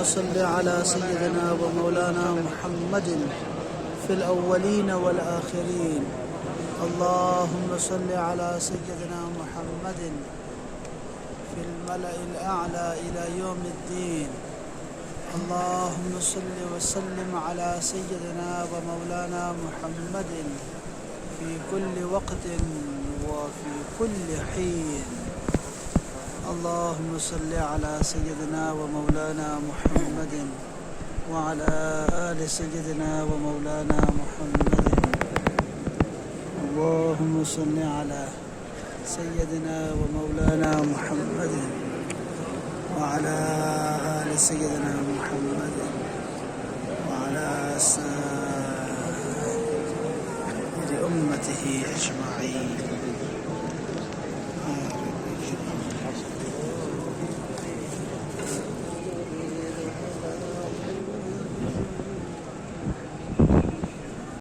صل على سيدنا ومولانا محمد في الأولين والآخرين. اللهم صل على سيدنا محمد في الملأ الأعلى إلى يوم الدين. اللهم صل وسلم على سيدنا ومولانا محمد في كل وقت وفي كل حين. اللهم صل على سيدنا ومولانا محمد وعلى آل سيدنا ومولانا محمد. اللهم صل على سيدنا ومولانا محمد وعلى آل سيدنا محمد وعلى سائر أمته أجمعين.